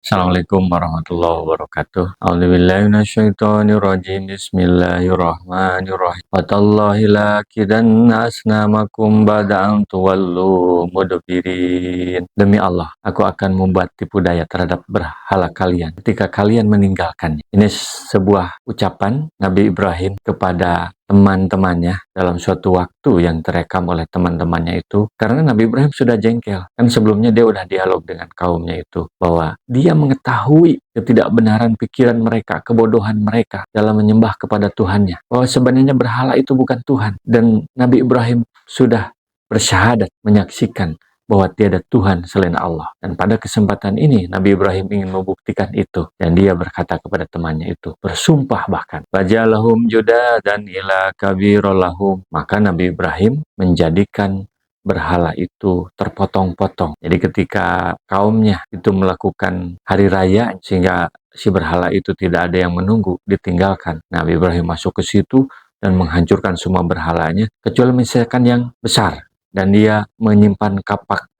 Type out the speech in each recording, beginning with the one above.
Assalamualaikum warahmatullahi wabarakatuh. A'udzubillahi minasyaitonirrajim. Bismillahirrahmanirrahim. Watallahi lakidanna asnamakum bada'an tuwallu mudbirin. Demi Allah, aku akan membuat tipu daya terhadap berhala kalian ketika kalian meninggalkannya. Ini sebuah ucapan Nabi Ibrahim kepada teman-temannya dalam suatu waktu yang terekam oleh teman-temannya itu, karena Nabi Ibrahim sudah jengkel. Kan sebelumnya dia udah dialog dengan kaumnya itu bahwa dia mengetahui ketidakbenaran pikiran mereka, kebodohan mereka dalam menyembah kepada Tuhannya, bahwa sebenarnya berhala itu bukan Tuhan, dan Nabi Ibrahim sudah bersyahadat menyaksikan bahwa tiada Tuhan selain Allah. Dan pada kesempatan ini Nabi Ibrahim ingin membuktikan itu, dan dia berkata kepada temannya itu, bersumpah bahkan, fajalahum judadan ila kabirallahum. Maka Nabi Ibrahim menjadikan berhala itu terpotong-potong. Jadi ketika kaumnya itu melakukan hari raya sehingga si berhala itu tidak ada yang menunggu, ditinggalkan, Nabi Ibrahim masuk ke situ dan menghancurkan semua berhalanya kecuali misalkan yang besar, dan dia menyimpan kapak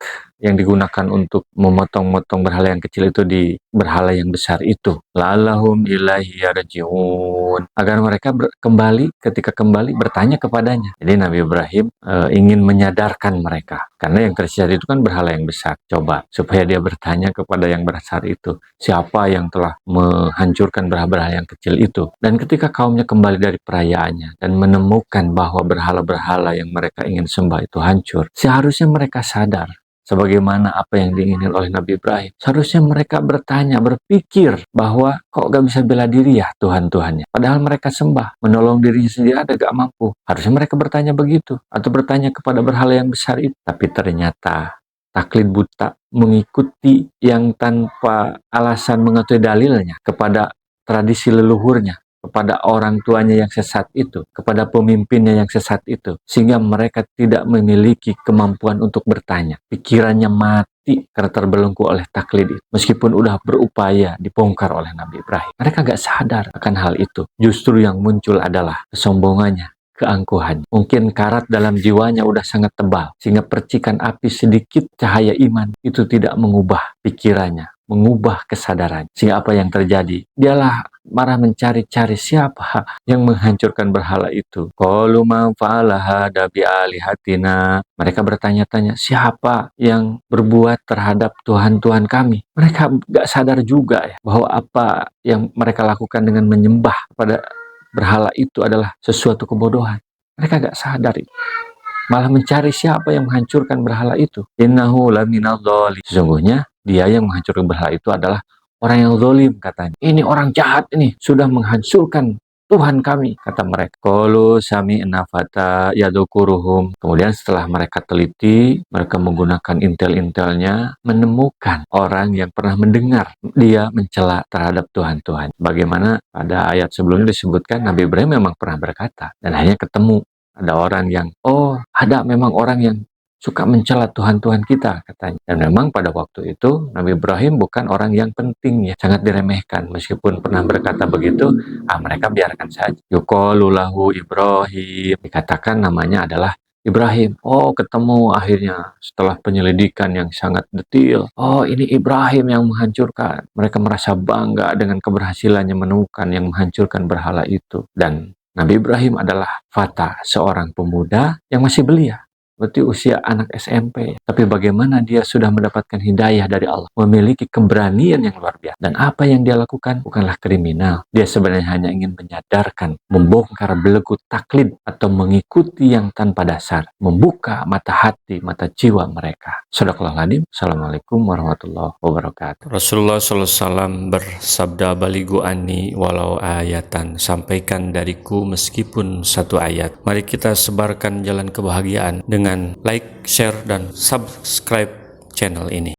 yang digunakan untuk memotong-motong berhala yang kecil itu di berhala yang besar itu. La'allahum ilaihi yarji'un, agar mereka kembali, ketika kembali bertanya kepadanya. Jadi Nabi Ibrahim ingin menyadarkan mereka, karena yang tersisa itu kan berhala yang besar. Coba supaya dia bertanya kepada yang besar itu, siapa yang telah menghancurkan berhala-berhala yang kecil itu. Dan ketika kaumnya kembali dari perayaannya dan menemukan bahwa berhala-berhala yang mereka ingin sembah itu hancur, seharusnya mereka sadar sebagaimana apa yang diinginin oleh Nabi Ibrahim. Seharusnya mereka bertanya, berpikir bahwa kok gak bisa bela diri ya Tuhan-Tuhannya. Padahal mereka sembah, menolong dirinya sendiri ada gak mampu. Harusnya mereka bertanya begitu, atau bertanya kepada berhala yang besar itu. Tapi ternyata taklid buta, mengikuti yang tanpa alasan mengetahui dalilnya kepada tradisi leluhurnya, kepada orang tuanya yang sesat itu, kepada pemimpinnya yang sesat itu, sehingga mereka tidak memiliki kemampuan untuk bertanya. Pikirannya mati karena terbelenggu oleh taklid itu. Meskipun udah berupaya dibongkar oleh Nabi Ibrahim, mereka gak sadar akan hal itu. Justru yang muncul adalah kesombongannya, keangkuhan. Mungkin karat dalam jiwanya udah sangat tebal, sehingga percikan api sedikit cahaya iman itu tidak mengubah pikirannya, mengubah kesadaran. Sehingga apa yang terjadi? Dialah marah mencari-cari siapa yang menghancurkan berhala itu. Qalu man fa'ala hada bi alihatina. Mereka bertanya-tanya, siapa yang berbuat terhadap Tuhan-Tuhan kami? Mereka gak sadar juga ya bahwa apa yang mereka lakukan dengan menyembah pada berhala itu adalah sesuatu kebodohan. Mereka gak sadar itu, malah mencari siapa yang menghancurkan berhala itu. Innahu laminadh dhalimin. Sesungguhnya dia yang menghancurkan berhala itu adalah orang yang zalim, katanya. Ini orang jahat ini, sudah menghancurkan Tuhan kami, kata mereka. Qalu sami'na fata yadhkuruhum. Kemudian setelah mereka teliti, mereka menggunakan intel-intelnya, menemukan orang yang pernah mendengar dia mencela terhadap Tuhan-Tuhan. Bagaimana pada ayat sebelumnya disebutkan, Nabi Ibrahim memang pernah berkata, dan hanya ketemu ada orang yang, oh ada memang orang yang suka mencela Tuhan-Tuhan kita, katanya. Dan memang pada waktu itu Nabi Ibrahim bukan orang yang penting ya, sangat diremehkan. Meskipun pernah berkata begitu, mereka biarkan saja. Yuqalu lahu Ibrahim, dikatakan namanya adalah Ibrahim. Oh, ketemu akhirnya setelah penyelidikan yang sangat detail. Oh, ini Ibrahim yang menghancurkan. Mereka merasa bangga dengan keberhasilannya menemukan yang menghancurkan berhala itu. Dan Nabi Ibrahim adalah fata, seorang pemuda yang masih belia. Berarti usia anak SMP. Tapi bagaimana dia sudah mendapatkan hidayah dari Allah, memiliki keberanian yang luar biasa. Dan apa yang dia lakukan bukanlah kriminal. Dia sebenarnya hanya ingin menyadarkan, membongkar belenggu taklid atau mengikuti yang tanpa dasar, membuka mata hati, mata jiwa mereka. Shadaqallahul adzim. Assalamualaikum warahmatullahi wabarakatuh. Rasulullah SAW bersabda, baligu anni walau ayatan, sampaikan dariku meskipun satu ayat. Mari kita sebarkan jalan kebahagiaan dengan like, share, dan subscribe channel ini.